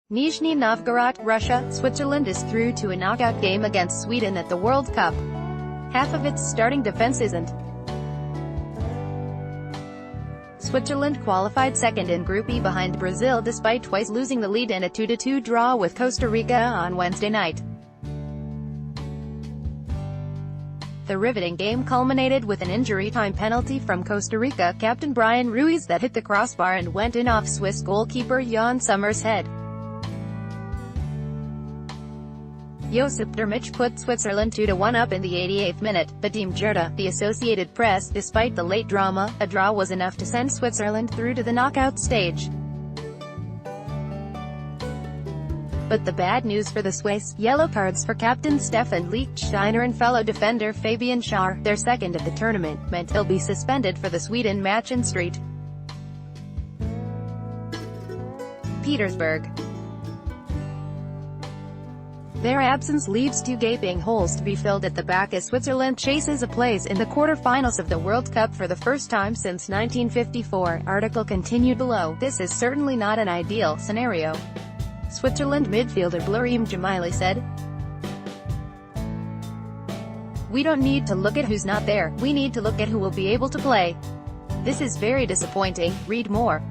Nizhny Novgorod, Russia. Switzerland is through to a knockout game against Sweden at the World Cup. Half of its starting defense isn't. Switzerland qualified second in Group E behind Brazil despite twice losing the lead in a 2-2 draw with Costa Rica on Wednesday night. The riveting game culminated with an injury-time penalty from Costa Rica captain Brian Ruiz that hit the crossbar and went in off Swiss goalkeeper Jan Sommer's head. Josip Dermich put Switzerland 2-1 up in the 88th minute, but deemed Jerda, the Associated Press, despite the late drama, a draw was enough to send Switzerland through to the knockout stage. But the bad news for the Swiss, yellow cards for captain Stefan Lichtsteiner and fellow defender Fabian Schär, their second of the tournament, meant they'll be suspended for the Sweden match in St. Petersburg. Their absence leaves two gaping holes to be filled at the back as Switzerland chases a place in the quarter-finals of the World Cup for the first time since 1954. Article continued below. This is certainly not an ideal scenario. Switzerland midfielder Bluriem Jamili said. We don't need to look at who's not there, we need to look at who will be able to play. This is very disappointing. Read more.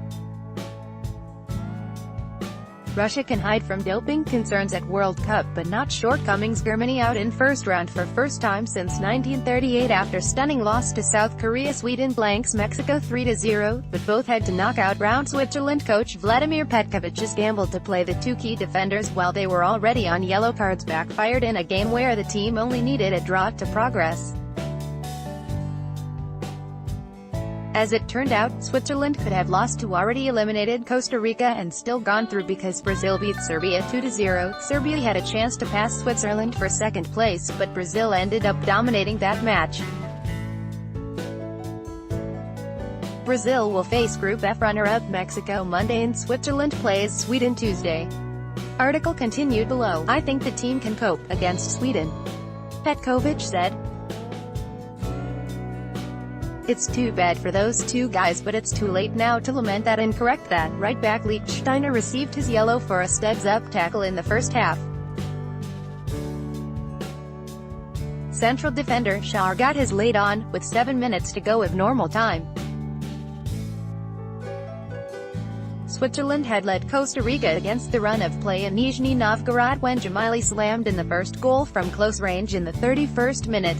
Russia can hide from doping concerns at World Cup but not shortcomings. Germany out in first round for first time since 1938 after stunning loss to South Korea. Sweden blanks Mexico 3-0, but both head to knockout round. Switzerland coach Vladimir Petkovic's gamble to play the two key defenders while they were already on yellow cards backfired in a game where the team only needed a draw to progress. As it turned out, Switzerland could have lost to already eliminated Costa Rica and still gone through because Brazil beat Serbia 2-0. Serbia had a chance to pass Switzerland for second place, but Brazil ended up dominating that match. Brazil will face Group F runner-up Mexico Monday and Switzerland plays Sweden Tuesday. Article continued below. I think the team can cope against Sweden, Petkovic said. It's too bad for those two guys, but it's too late now to lament that and correct that. Right back Lichtsteiner received his yellow for a studs-up tackle in the first half. Central defender Schär got his late on, with 7 minutes to go of normal time. Switzerland had led Costa Rica against the run of play in Nizhny Novgorod when Jamili slammed in the first goal from close range in the 31st minute.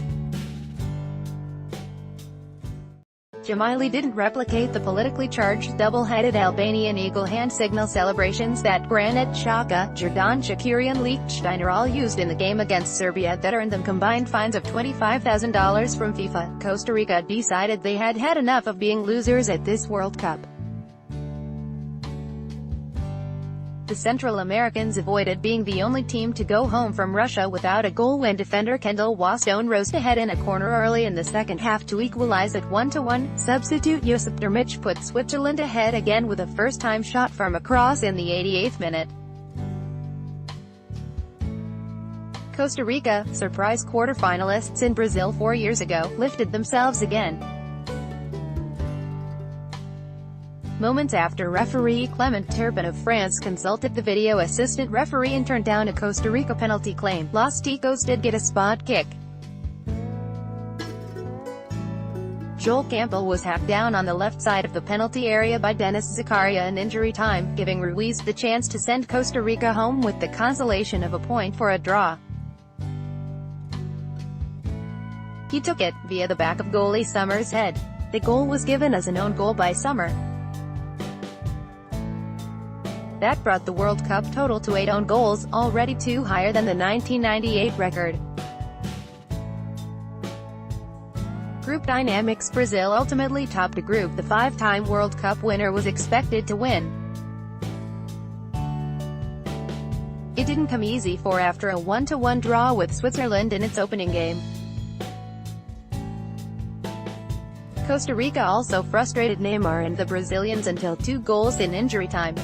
Jamili didn't replicate the politically charged double-headed Albanian eagle hand signal celebrations that Granit Xhaka, Xherdan Shaqiri and Lichtsteiner all used in the game against Serbia that earned them combined fines of $25,000 from FIFA. Costa Rica decided they had had enough of being losers at this World Cup. The Central Americans avoided being the only team to go home from Russia without a goal when defender Kendall Wasstone rose ahead in a corner early in the second half to equalize at 1-1. Substitute Josip Dermich put Switzerland ahead again with a first-time shot from a cross in the 88th minute. Costa Rica, surprise quarter-finalists in Brazil 4 years ago, lifted themselves again. Moments after referee Clement Turpin of France consulted the video assistant referee and turned down a Costa Rica penalty claim, Los Ticos did get a spot kick. Joel Campbell was hacked down on the left side of the penalty area by Dennis Zakaria in injury time, giving Ruiz the chance to send Costa Rica home with the consolation of a point for a draw. He took it, via the back of goalie Sommer's head. The goal was given as an own goal by Sommer. That brought the World Cup total to 8 own goals, already 2 higher than the 1998 record. Group dynamics. Brazil ultimately topped a group the 5-time World Cup winner was expected to win. It didn't come easy for after a 1-1 draw with Switzerland in its opening game. Costa Rica also frustrated Neymar and the Brazilians until 2 goals in injury time.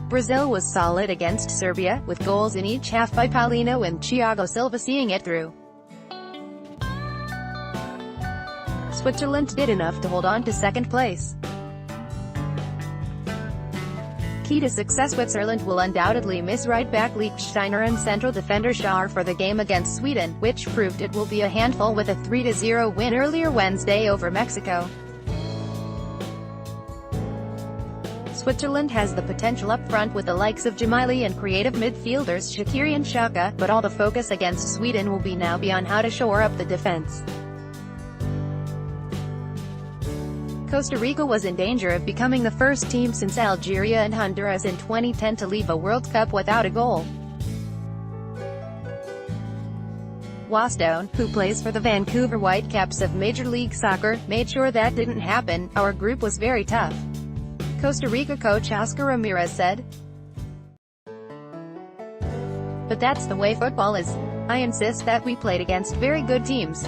Brazil was solid against Serbia, with goals in each half by Paulino and Thiago Silva seeing it through. Switzerland did enough to hold on to second place. Key to success: Switzerland will undoubtedly miss right-back Lichtsteiner and central defender Schär for the game against Sweden, which proved it will be a handful with a 3-0 win earlier Wednesday over Mexico. Switzerland has the potential up front with the likes of Jamili and creative midfielders Shaqiri and Xhaka, but all the focus against Sweden will now be on how to shore up the defense. Costa Rica was in danger of becoming the first team since Algeria and Honduras in 2010 to leave a World Cup without a goal. Wasdone, who plays for the Vancouver Whitecaps of Major League Soccer, made sure that didn't happen. Our group was very tough. Costa Rica coach Oscar Ramirez said. But that's the way football is. I insist that we played against very good teams.